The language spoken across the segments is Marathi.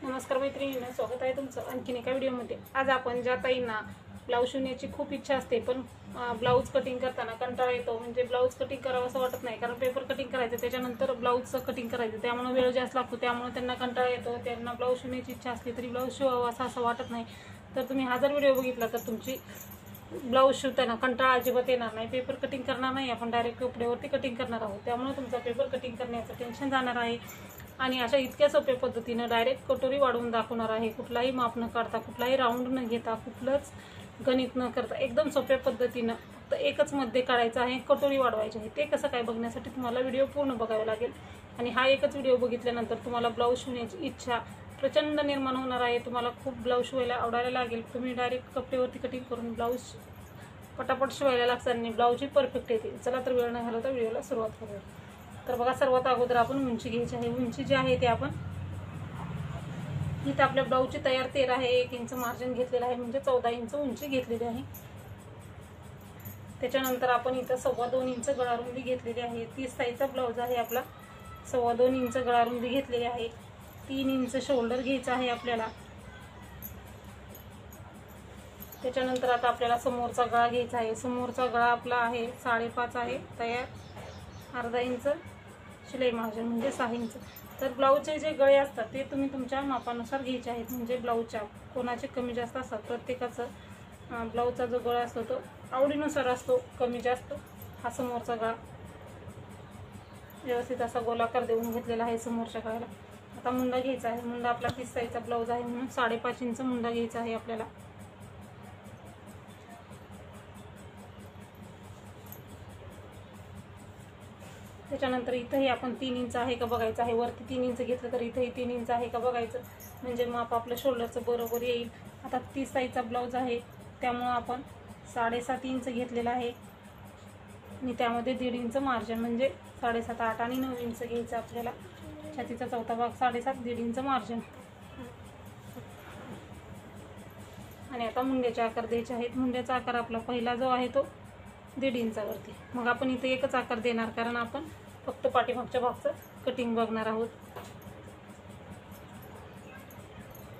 नमस्कार मैत्रिणींनो, स्वागत आहे तुमचं आणखीन एका व्हिडिओमध्ये। आज आपण ज्या ताईंना ब्लाऊज शिवण्याची खूप इच्छा असते पण ब्लाऊज कटिंग करताना कंटाळा येतो, म्हणजे ब्लाऊज कटिंग करावं असं वाटत नाही, कारण पेपर कटिंग करायचं त्याच्यानंतर ब्लाऊजचं कटिंग करायचं, त्यामुळे वेळ जास्त लागतो, त्यामुळे त्यांना कंटाळा येतो। त्यांना ब्लाऊज शिवण्याची इच्छा असली तरी ब्लाऊज शिवावं असं वाटत नाही। तर तुम्ही हा जर व्हिडिओ बघितला तर तुमची ब्लाऊज शिवताना कंटाळा अजिबात येणार नाही। पेपर कटिंग करणार नाही, आपण डायरेक्ट कपड्यावरती कटिंग करणार आहोत, त्यामुळे तुमचा पेपर कटिंग करण्याचं टेन्शन जाणार आहे। आणि अशा इतक्या सोप्या पद्धतीने डायरेक्ट कटोरी वाढवून दाखवणार आहे, कुठलाही माप न काढता, कुठलाही राऊंड न घेता, कुठलंच गणित न करता, एकदम सोप्या पद्धतीनं फक्त एकच मध्ये काढायचं आहे, कटोरी वाढवायची आहे। ते कसं काय बघण्यासाठी तुम्हाला व्हिडिओ पूर्ण बघावा लागेल। आणि हा एकच व्हिडिओ बघितल्यानंतर तुम्हाला ब्लाऊज शिवण्याची इच्छा प्रचंड निर्माण होणार आहे, तुम्हाला खूप ब्लाऊज शिवायला आवडायला लागेल। तुम्ही डायरेक्ट कपड्यावरती कटिंग करून ब्लाऊज पटापट शिवायला लागतात आणि ब्लाऊजही परफेक्ट येतील। चला तर वेळ न घालवता व्हिडिओला सुरुवात करूया। तर बघा, सर्वात अगोदर आपण उंची घ्यायची आहे। उंची जी आहे ते आपण इथं आपल्या ब्लाऊजची तयार 13 आहे, 1 इंच मार्जिन घेतलेलं आहे, म्हणजे 14 इंच उंची घेतलेली आहे। त्याच्यानंतर आपण इथं 2.25 इंच गळारुंदी घेतलेली आहे। 30 साईजचा ब्लाऊज आहे आपला, 2.25 इंच गळारुंदी घेतलेली आहे। 3 इंच शोल्डर घ्यायचं आहे आपल्याला। त्याच्यानंतर आता आपल्याला समोरचा गळा घ्यायचा आहे। समोरचा गळा आपला आहे 5.5 आहे तयार, अर्धा इंच शिलाई मार्जिन म्हणजे 6 इंच। तर ब्लाऊजचे जे गळे असतात ते तुम्ही तुमच्या मापानुसार घ्यायचे आहेत, म्हणजे ब्लाऊजच्या कोणाचे कमी जास्त असतात, प्रत्येकाचं ब्लाऊजचा जो गळा असतो तो आवडीनुसार असतो, कमी जास्त। हा समोरचा गळा व्यवस्थित असा गोलाकार देऊन घेतलेला आहे समोरच्या गळ्याला। आता मुंडा घ्यायचा आहे। मुंडा आपला 30 साईजचा ब्लाऊज आहे म्हणून 5.5 इंच मुंडा घ्यायचा आहे आपल्याला। त्याच्यानंतर इथंही आपण 3 इंच आहे का बघायचं आहे, वरती 3 इंच घेतलं तर इथंही 3 इंच आहे का बघायचं, म्हणजे माप आपलं शोल्डरचं बरोबर येईल। आता 30 साईजचा ब्लाऊज आहे त्यामुळं आपण 7.5 इंच घेतलेला आहे आणि त्यामध्ये 1.5 इंच मार्जिन, म्हणजे 7.5, 8 आणि 9 इंच घ्यायचं आपल्याला। छातीचा चौथा भाग 7.5, 1.5 इंच मार्जिन। आणि आता मुंड्याचे आकार द्यायचे आहेत। मुंड्याचा आकार आपला पहिला जो आहे तो 1.5 इंचावरती, मग आपण इथे एकच आकार देणार, कारण आपण फक्त पाठीमागच्या भागचं कटिंग बघणार आहोत।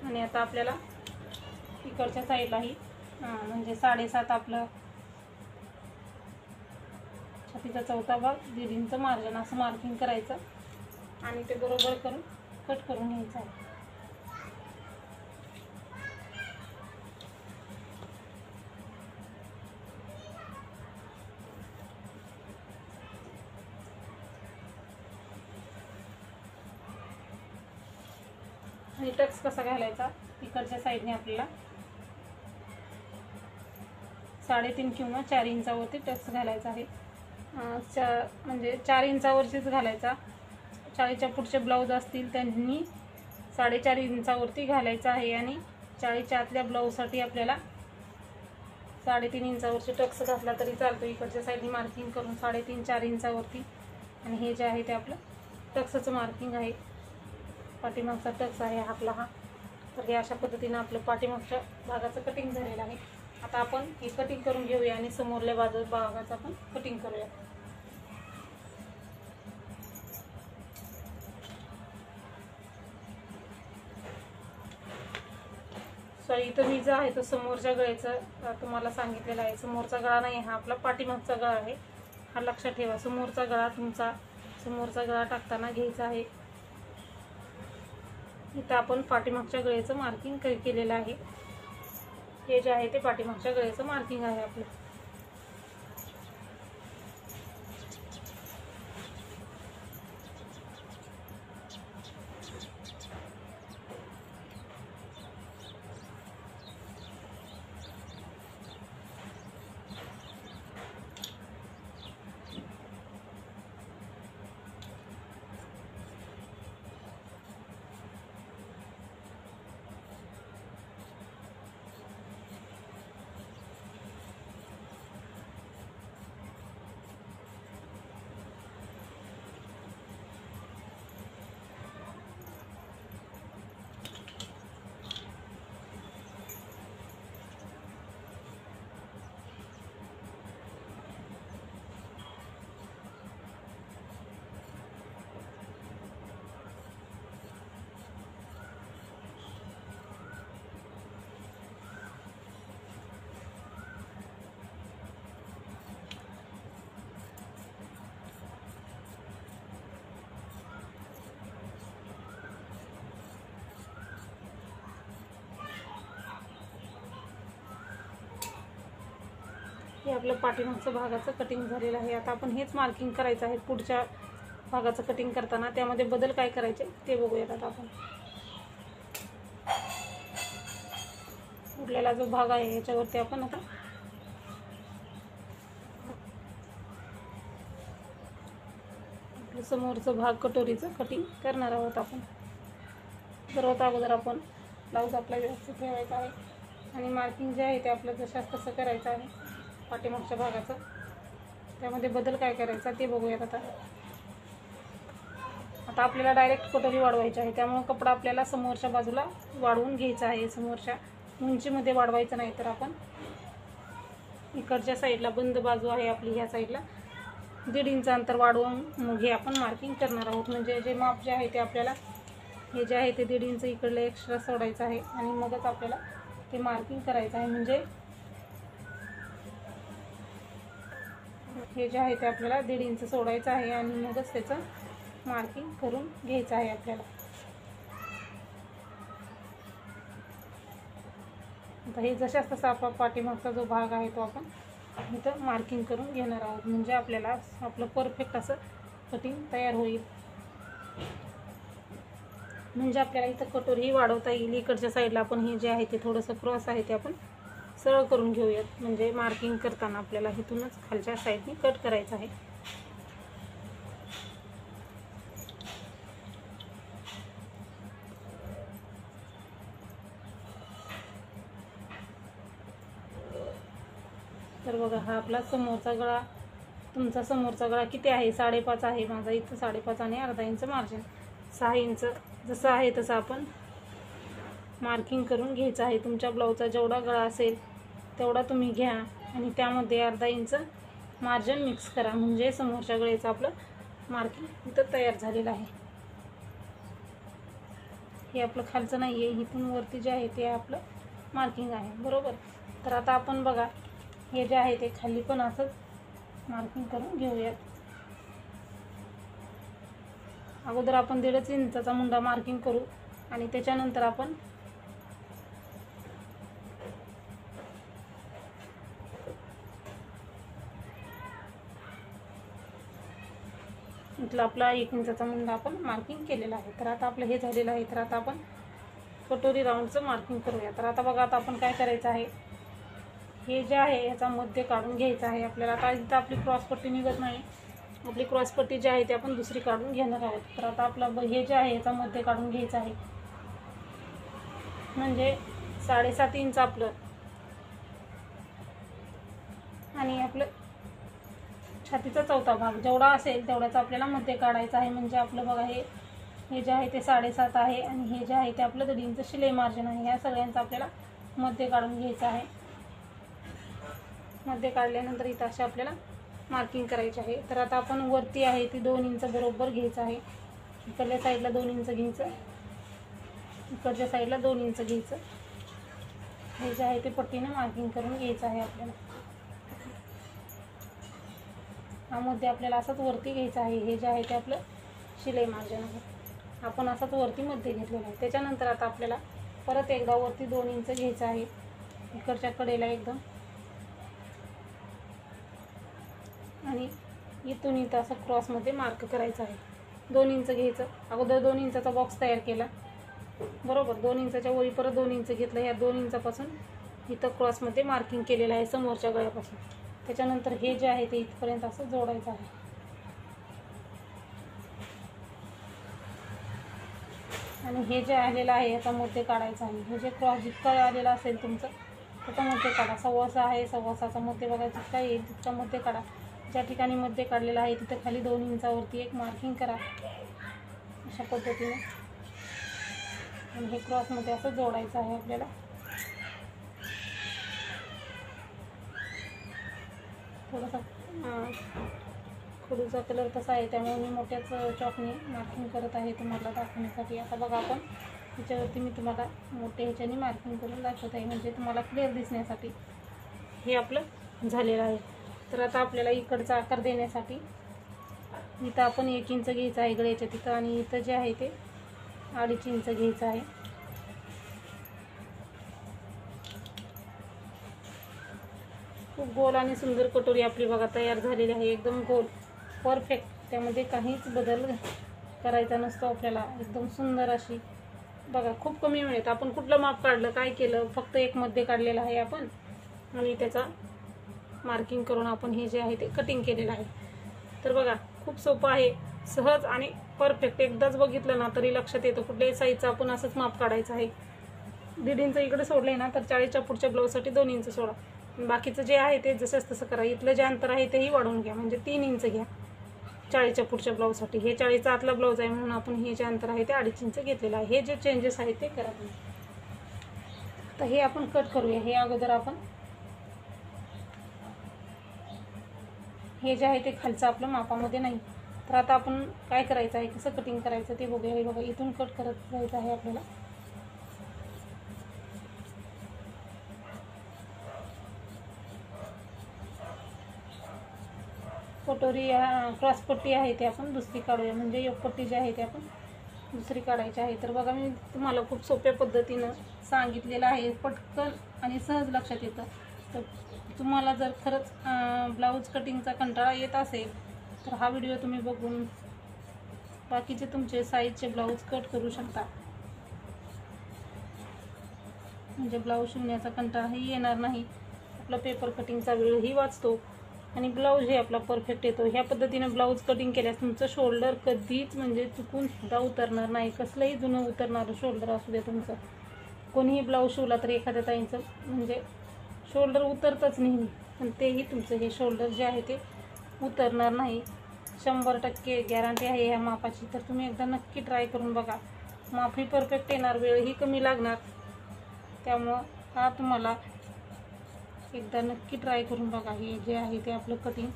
आणि आता आपल्याला इकडच्या साईडलाही म्हणजे 7.5 आपलं छातीचा चौथा भाग 1.5 इंच मार्जिन असं मार्किंग करायचं आणि ते बरोबर करून कट करून घ्यायचं आहे। आणि टक्स कसा घालायचा, इकडच्या साईडने आपल्याला 3.5 किंवा 4 इंचावरती टक्स घालायचा आहे। म्हणजे 4 इंचावरतीच घालायचा। 40च्या पुढचे ब्लाऊज असतील त्यांनी 4.5 इंचावरती घालायचा आहे आणि 40च्या आतल्या ब्लाऊजसाठी आपल्याला 3.5 इंचावरची टक्स घातला तरी चालतो, इकडच्या साईडने मार्किंग करून 3.5, 4 इंचावरती। आणि हे जे आहे ते आपलं टक्सचं मार्किंग आहे, पाठीमागचा टक्स आहे आपला हा। तर हे अशा पद्धतीने आपलं पाठीमागच्या भागाचं कटिंग झालेलं आहे। आता आपण हे कटिंग करून घेऊया आणि समोरल्या भागाचं आपण कटिंग करूया। सॉरी, इथं मी जो आहे तो समोरच्या गळ्याचं तुम्हाला सांगितलेलं आहे, समोरचा गळा नाही, हा आपला पाठीमागचा गळा आहे, हा लक्षात ठेवा। समोरचा गळा तुमचा समोरचा गळा टाकताना घ्यायचा आहे। इथं आपण पाठीमागच्या गळ्याचं मार्किंग केलेलं आहे। हे जे आहे ते पाठीमागच्या गळ्याचं मार्किंग आहे आपलं। आपलं पाठीमागचं भागाचं कटिंग झालेलं आहे. आता आपण हेच मार्किंग करायचं आहे पुढच्या भागाचं कटिंग करताना. त्यामध्ये बदल काय करायचे ते बघूयात आता आपण. उरलेला जो भाग आहे याच्यावरती आपण आता समोरचं भाग कटोरीचं कटिंग करणार आहोत आपण. सर्वात अगोदर आपण ब्लाऊज आपला व्यवस्थित ठेवायचा आहे आणि मार्किंग जे आहे ते आपलं जशास तसं करायचं आहे पाठीमागच्या भागाचं. त्यामध्ये बदल काय करायचा ते बघूयात आता. आता आपल्याला डायरेक्ट कटोरी वाढवायची आहे, त्यामुळे कपडा आपल्याला समोरच्या बाजूला वाढवून घ्यायचा आहे. समोरच्या उंचीमध्ये वाढवायचं नाही, तर आपण इकडच्या साईडला बंद बाजू आहे आपली ह्या साईडला 1.5 इंच अंतर वाढवून मग हे आपण मार्किंग करणार आहोत. म्हणजे जे माप जे आहे ते आपल्याला हे जे आहे ते 1.5 इंच इकडले एक्स्ट्रा सोडायचं आहे आणि मगच आपल्याला ते मार्किंग करायचं आहे. म्हणजे हे जे आहे ते आपल्याला 1.5 इंच सोडायचं आहे आणि मगच त्याचं मार्किंग करून घ्यायचं आहे आपल्याला. आता हे जशाच तसा आपला पाठीमागचा जो भाग आहे तो आपण इथं मार्किंग करून घेणार आहोत. म्हणजे आपल्याला आपलं परफेक्ट असं कटिंग तयार होईल. म्हणजे आपल्याला इथं कटोरी वाढवता येईल. इकडच्या साईडला आपण हे जे आहे ते थोडंसं क्रॉस आहे ते आपण सरळ करून घेऊयात. म्हणजे मार्किंग करताना आपल्याला इथूनच खालच्या साईडने कट करायचं आहे. तर बघा हा आपला समोरचा गळा. तुमचा समोरचा गळा किती आहे? 5.5 आहे. माझा इथं 5.5 आणि अर्धा इंच मार्जिन. 6 इंच जसं आहे तसं आपण मार्किंग करून घ्यायचं आहे. तुमच्या ब्लाऊजचा जेवढा गळा असेल तेवढा तुम्ही घ्या आणि त्यामध्ये अर्धा इंच मार्जिन मिक्स करा. म्हणजे समोरच्या गळ्याचं आपलं मार्किंग इथं तयार झालेलं आहे. हे आपलं खालचं नाही आहे, इथून वरती जे आहे ते आपलं मार्किंग आहे, बरोबर. तर आता आपण बघा हे जे आहे ते खाली पण असंच मार्किंग करून घेऊयात. अगोदर आपण 1.5 इंचाचा मुंडा मार्किंग करू आणि त्याच्यानंतर आपण इथला आपला 1 इंचाचा मुंडा आपण मार्किंग केलेला आहे. तर आता आपलं हे झालेलं आहे. तर आता आपण कटोरी राऊंडचं मार्किंग करूया. तर आता बघा आता आपण काय करायचं आहे, हे जे आहे याचा मध्य काढून घ्यायचा आहे आपल्याला. आता इथं आपली क्रॉसपट्टी निघत नाही, आपली क्रॉसपट्टी जी आहे ती आपण दुसरी काढून घेणार आहोत. तर आता आपलं हे जे आहे याचा मध्य काढून घ्यायचं आहे. म्हणजे 7.5 इंच आपलं आणि आपलं छातीचा चौथा भाग जेवढा असेल तेवढाच आपल्याला मध्य काढायचं आहे. म्हणजे आपलं बघा हे जे आहे ते 7.5 आहे आणि हे जे आहे ते आपलं 1.5 इंच शिलाई मार्जिन आहे. ह्या सगळ्यांचं आपल्याला मध्य काढून घ्यायचं आहे. मध्य काढल्यानंतर इथं असे आपल्याला मार्किंग करायचे आहे. तर आता आपण वरती आहे ती 2 इंच बरोबर घ्यायचं आहे. इकडल्या साईडला 2 इंच घ्यायचं, इकडच्या साईडला 2 इंच घ्यायचं. हे जे आहे ते पट्टीनं मार्किंग करून घ्यायचं आहे आपल्याला. मध्ये आपल्याला असंच वरती घ्यायचं आहे. हे जे आहे ते आपलं शिलाई मार्जिन आहे. आपण असंच वरती मध्ये घेतलेलं आहे. त्याच्यानंतर आता आपल्याला परत एकदा वरती 2 इंच घ्यायचं आहे इकडच्या कडेला एकदम आणि इथून इथं असं क्रॉसमध्ये मार्क करायचं आहे. 2 इंच घ्यायचं. अगोदर 2 इंचाचा बॉक्स तयार केला, बरोबर. 2 इंचाच्या वरी परत 2 इंच घेतलं. ह्या 2 इंचापासून इथं क्रॉसमध्ये मार्किंग केलेलं आहे समोरच्या गळ्यापासून. त्याच्यानंतर हे जे आहे ते इथपर्यंत असं जोडायचं आहे. आणि हे जे आलेलं आहे याचा मध्य काढायचा आहे. हे जे क्रॉस जितका आलेला असेल तुमचं त्याचा मध्य काढा. 1.25 आहे, 1.25चा मध्य बघा जितका येईल तितका मध्य काढा. ज्या ठिकाणी मध्य काढलेलं आहे तिथं खाली 2 इंचावरती एक मार्किंग करा अशा पद्धतीने. आणि हे क्रॉसमध्ये असं जोडायचं आहे आपल्याला. थोडासा खडूचा कलर तसा आहे त्यामुळे मी मोठ्याच चॉकने मार्किंग करत आहे तुम्हाला दाखवण्यासाठी. आता बघा आपण ह्याच्यावरती मी तुम्हाला मोठ्या ह्याच्याने मार्किंग करून दाखवत आहे म्हणजे तुम्हाला क्लिअर दिसण्यासाठी. हे आपलं झालेलं आहे. तर आता आपल्याला इकडचा आकार देण्यासाठी इथं आपण 1 इंच घ्यायचं आहे गळ्याच्या तिथं आणि इथं जे आहे ते 2.5 इंच घ्यायचं आहे. खूप गोल आणि सुंदर कटोरी आपली बघा तयार झालेली आहे, एकदम गोल परफेक्ट. त्यामध्ये काहीच बदल करायचा नसतो आपल्याला, एकदम सुंदर अशी बघा. खूप कमी वेळेत आपण कुठलं माप काढलं, काय केलं, फक्त एक मध्ये काढलेलं आहे आपण आणि त्याचा मार्किंग करून आपण हे जे आहे ते कटिंग केलेलं आहे. तर बघा खूप सोपं आहे, सहज आणि परफेक्ट. एकदाच बघितलं ना तरी लक्षात येतं कुठल्याही साईजचं आपण असंच माप काढायचं आहे. 1.5 इंच इकडे सोडले ना तर 40च्या पुढच्या ब्लाऊजसाठी 2 इंच सोडा. बाकीचं जे आहे ते जसंच तसं करा. इथलं जे अंतर आहे तेही वाढवून घ्या, म्हणजे 3 इंच घ्या 40च्या पुढच्या ब्लाऊजसाठी. हे 40चा आतला ब्लाऊज आहे म्हणून आपण हे जे अंतर आहे ते 2.5 इंच घेतलेलं आहे. हे जे चेंजेस आहेत ते करा तुम्ही. तर हे आपण कट करूया. हे अगोदर आपण हे जे आहे ते खालचं आपलं मापामध्ये नाही. तर आता आपण काय करायचं आहे, कसं कटिंग करायचं ते बघूया. हे बघा इथून कट करत जायचं आहे आपल्याला. कटोरी क्रॉसपट्टी आहे ते आपण दुसरी काढूया, म्हणजे योगपट्टी जी आहे ते आपण दुसरी काढायची आहे. तर बघा मी तुम्हाला खूप सोप्या पद्धतीनं सांगितलेलं आहे, पटकन आणि सहज लक्षात येतं. तर तुम्हाला जर खरंच ब्लाऊज कटिंगचा कंटाळा येत असेल तर हा व्हिडिओ तुम्ही बघून बाकीचे तुमचे साईजचे ब्लाऊज कट करू शकता, म्हणजे ब्लाऊज शिवण्याचा कंटाळाही येणार नाही, आपला पेपर कटिंगचा वेळही वाचतो आणि ब्लाऊज हे आपला परफेक्ट येतो. ह्या पद्धतीने ब्लाऊज कटिंग केल्यास तुमचं शोल्डर कधीच म्हणजे चुकून सुद्धा उतरणार नाही. कसलंही जुनं उतरणारं शोल्डर असू दे तुमचं, कोणीही ब्लाऊज शिवला तरी एखाद्या ताईंचं म्हणजे शोल्डर उतरतच नेहमी, पण तेही तुमचं हे शोल्डर जे आहे ते उतरणार नाही. 100% गॅरंटी आहे ह्या मापाची. तर तुम्ही एकदा नक्की ट्राय करून बघा. मापही परफेक्ट येणार, वेळही कमी लागणार. त्यामुळं हा तुम्हाला एकदा नक्की ट्राय करून बघा. हे जे आहे ते आपलं कटिंग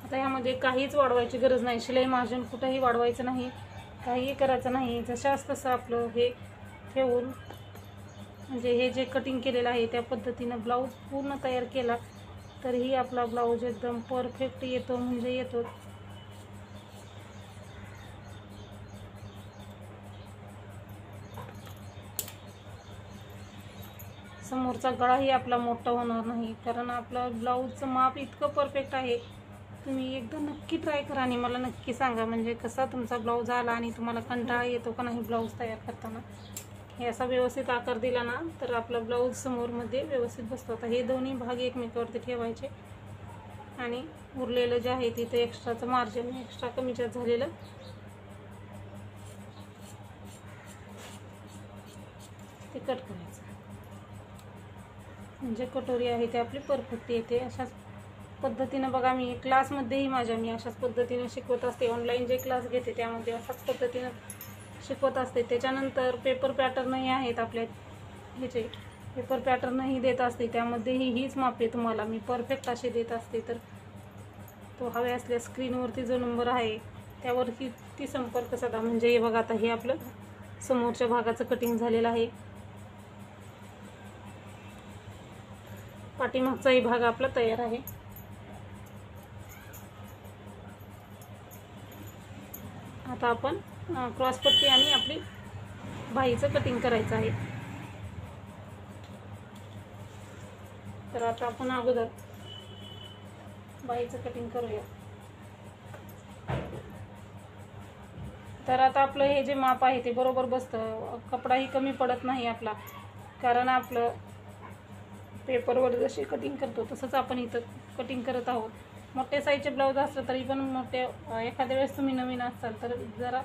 आता यामध्ये काहीच वाढवायची गरज नाही. शिलाई मार्जिन कुठेही वाढवायचं नाही, काहीही करायचं नाही. जशाच तसं आपलं हे ठेवून म्हणजे हे जे कटिंग केलेलं आहे त्या पद्धतीनं ब्लाऊज पूर्ण तयार केला तरीही आपला ब्लाऊज एकदम परफेक्ट येतो, म्हणजे येतो. समोरचा गळाही आपला मोठा होणार नाही, कारण आपला ब्लाऊजचं माप इतकं परफेक्ट आहे. तुम्ही एकदा नक्की ट्राय करा आणि मला नक्की सांगा म्हणजे कसा तुमचा ब्लाऊज आला आणि तुम्हाला कंटाळा येतो का नाही ब्लाऊज तयार करताना. हे असा व्यवस्थित आकार दिला ना तर आपला ब्लाऊज समोरमध्ये व्यवस्थित बसतो. आता हे दोन्ही भाग एकमेकावरती ठेवायचे आणि उरलेलं जे आहे तिथे एक्स्ट्राचं मार्जिन, एक्स्ट्रा कमी जास्त झालेलं ते कट करायचं, म्हणजे कटोरी आहे ते आपली परफेक्ट येते. अशाच पद्धतीनं बघा मी क्लासमध्येही मी अशाच पद्धतीनं शिकवत असते. ऑनलाईन जे क्लास घेते त्यामध्ये अशाच पद्धतीनं शिकवत असते. त्याच्यानंतर पेपर पॅटर्नही आहेत आपल्या ह्याचे, पेपर पॅटर्नही देत असते. त्यामध्येही हीच मापे तुम्हाला मी परफेक्ट असे देत असते. तर तो हवे असल्यास स्क्रीनवरती जो नंबर आहे त्यावरती ती संपर्क साधा. म्हणजे हे बघा आता हे आपलं समोरच्या भागाचं कटिंग झालेलं आहे, पाठीमागचाही भाग आपला तयार आहे. आता आपण क्रॉसपट्टी आणि आपली बाहीचं कटिंग करायचं आहे. तर आता आपण अगोदर बाहीचं कटिंग करूया. तर आता आपलं हे जे माप आहे ते बरोबर बसतं, कपडाही कमी पडत नाही आपला, कारण आपलं पेपरवर जशी कटिंग करतो तसंच आपण इथं कटिंग करत आहोत. मोठे साईजचे ब्लाऊज असलं तरी पण मोठे एखाद्या वेळेस तुम्ही नवीन असाल तर जरा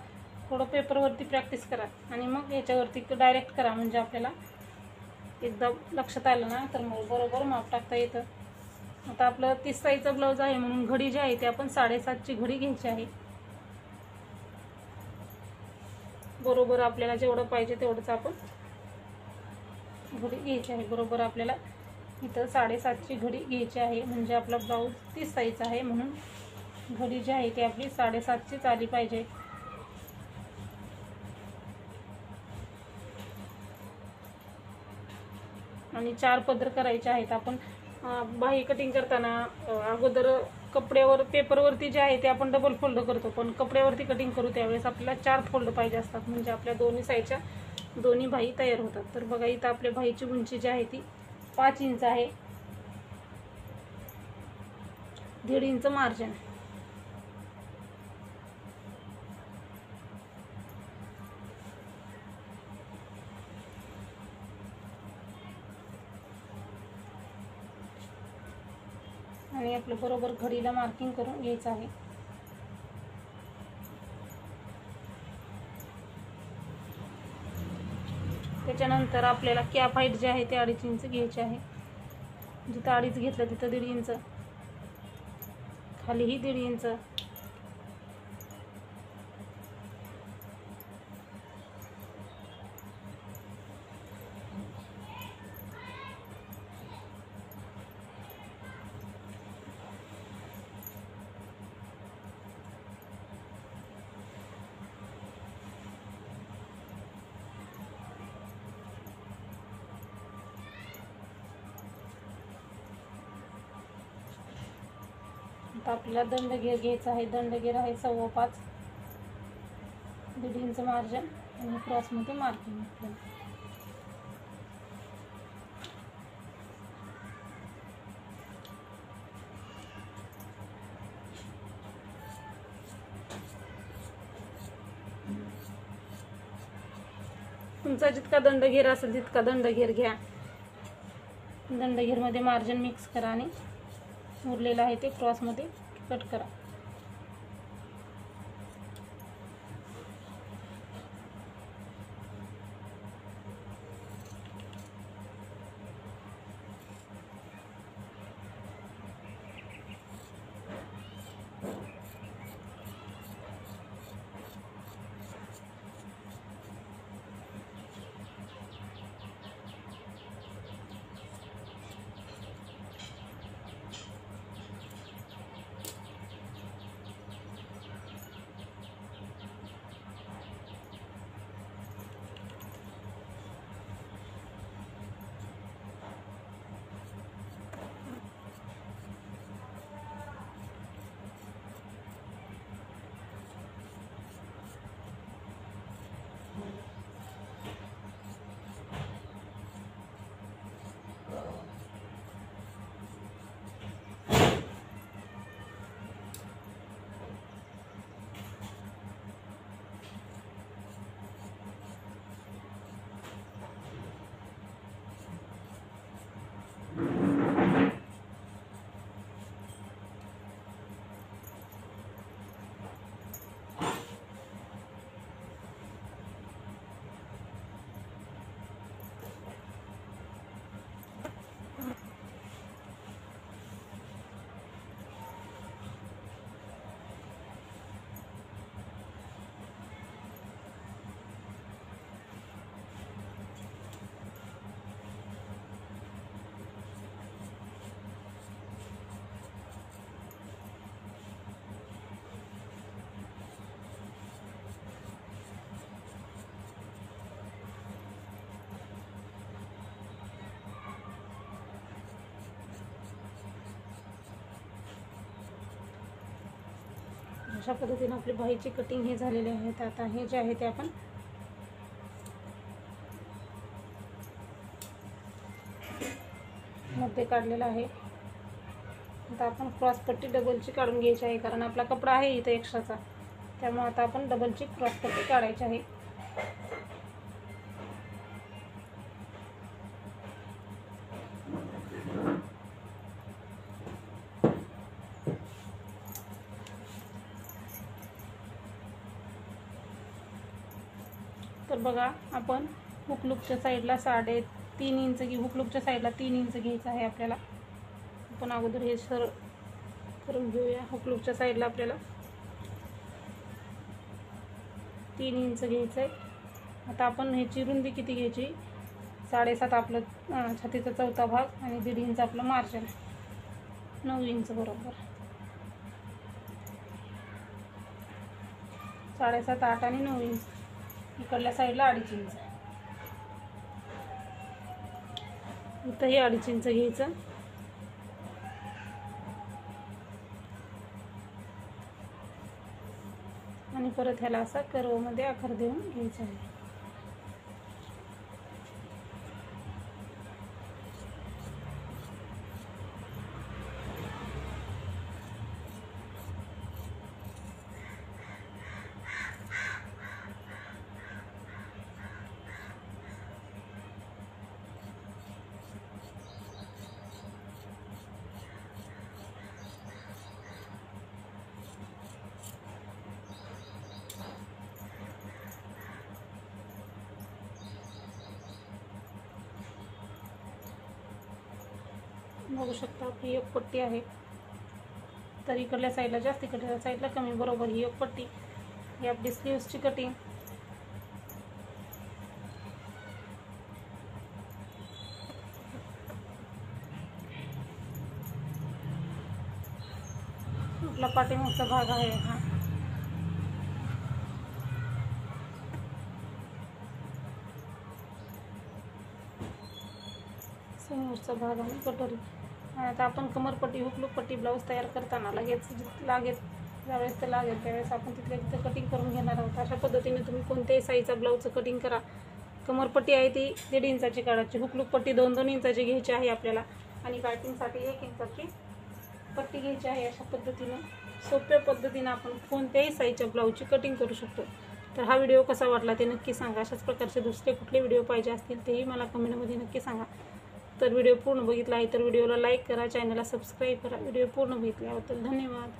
थोडं पेपरवरती प्रॅक्टिस करा आणि मग याच्यावरती डायरेक्ट करा, म्हणजे आपल्याला एकदा लक्षात आलं ना तर मग बरोबर माप टाकता येतं. आता आपलं 30 साईजचा ब्लाऊज आहे म्हणून घडी जी आहे ती आपण 7.5ची घडी घ्यायची आहे. बरोबर आपल्याला जेवढं पाहिजे तेवढंच आपण घडी घ्यायची आहे. बरोबर आपल्याला इथं 7.5ची घडी घ्यायची आहे, म्हणजे आपला ब्लाऊज 30 साईजचा आहे, म्हणून घडी जी आहे ती आपली 7.5चीच आली पाहिजे. आणि 4 पदर करायचे आहेत. आपण बाही कटिंग करताना अगोदर कपड्यावर पेपरवरती जे आहे ते आपण डबल फोल्ड करतो, पण कपड्यावरती कटिंग करू त्यावेळेस आपल्याला 4 फोल्ड पाहिजे असतात, म्हणजे आपल्या दोन्ही साईडच्या दोन्ही बाही तयार होतात. तर बघा इथं आपल्या बाहीची उंची जी आहे ती 5 इंच आहे, 1.5 इंच मार्जिन. आणि आपलं बरोबर घडीला मार्किंग करून घ्यायचं आहे. त्याच्यानंतर आपल्याला कॅप हाईट जे आहे ते 2.5 इंच घ्यायचे आहे. जिथं 2.5 घेतलं तिथं 1.5 इंच, खालीही 1.5 इंच. आता आपल्याला दंडगेर घ्यायचा आहे. दंडगेर आहे 5.25, 1.5 इंच मार्जिन आणि क्रॉसमध्ये मार्किंग आपल्याला. तुमचा जितका दंडगेर असेल तितका दंडगेर घ्या. दंडगेरमध्ये मार्जिन मिक्स करा आणि उरलेलं आहे ते क्रॉसमध्ये कट करा. अशा पद्धतीने आपली बाहीची कटिंग हे झालेले आहेत. आता हे जे आहे ते आपण मध्ये काढलेलं आहे. आता आपण क्रॉस पट्टी डबलची काढून घ्यायची आहे, कारण आपला कपडा आहे इथं एक्स्ट्राचा, त्यामुळे आता आपण डबलची क्रॉस पट्टी काढायची आहे. तर बघा आपण हुकलूकच्या साईडला 3.5 इंच हुकलूकच्या साईडला 3 इंच घ्यायचं आहे आपल्याला. आपण अगोदर हे सरळ करून घेऊया. हुकलूकच्या साईडला आपल्याला 3 इंच घ्यायचं आहे. आता आपण ह्याची रुंदी किती घ्यायची, 7.5 आपलं छातीचा चौथा भाग आणि 1.5 इंच आपलं मार्जिन, 9 इंच बरोबर. 7.5, 8 आणि 9 इंच. इकडल्या साईडला 2.5 इंच. इथंही 2.5 इंच घ्यायचं. आणि परत ह्याला असा कर्वमध्ये आकार देऊन घ्यायचा आहे. बघू शकता आपली एक पट्टी आहे. तर इकडल्या साईडला जास्त, इकडल्या साईडला कमी, बरोबर ही एक पट्टी. ही आपली स्लीव्सची कटिंग. आपला पाठीमागचा भाग आहे हा. समोरचा भाग आणि कटोरी. आता आपण कमरपट्टी, हुकलूक पट्टी ब्लाऊज तयार करताना लगेच ज्यावेळेस ते लागेल त्यावेळेस आपण तिथल्या तिथं कटिंग करून घेणार आहोत. अशा पद्धतीने तुम्ही कोणत्याही साईजचा ब्लाऊजचं कटिंग करा. कमरपट्टी आहे ती 1.5 इंचाची काढायची, हुकलूक पट्टी 2-2 इंचाची घ्यायची आहे आपल्याला, आणि पायपिंगसाठी 1 इंचाची पट्टी घ्यायची आहे. अशा पद्धतीने सोप्या पद्धतीने आपण कोणत्याही साईजच्या ब्लाऊजची कटिंग करू शकतो. तर हा व्हिडिओ कसा वाटला ते नक्की सांगा. अशाच प्रकारचे दुसरे कुठले व्हिडिओ पाहिजे असतील तेही मला कमेंटमध्ये नक्की सांगा. तर व्हिडिओ पूर्ण बघितला आहे तर व्हिडिओला लाईक करा, चॅनलला सबस्क्राईब करा. व्हिडिओ पूर्ण बघितल्याबद्दल धन्यवाद.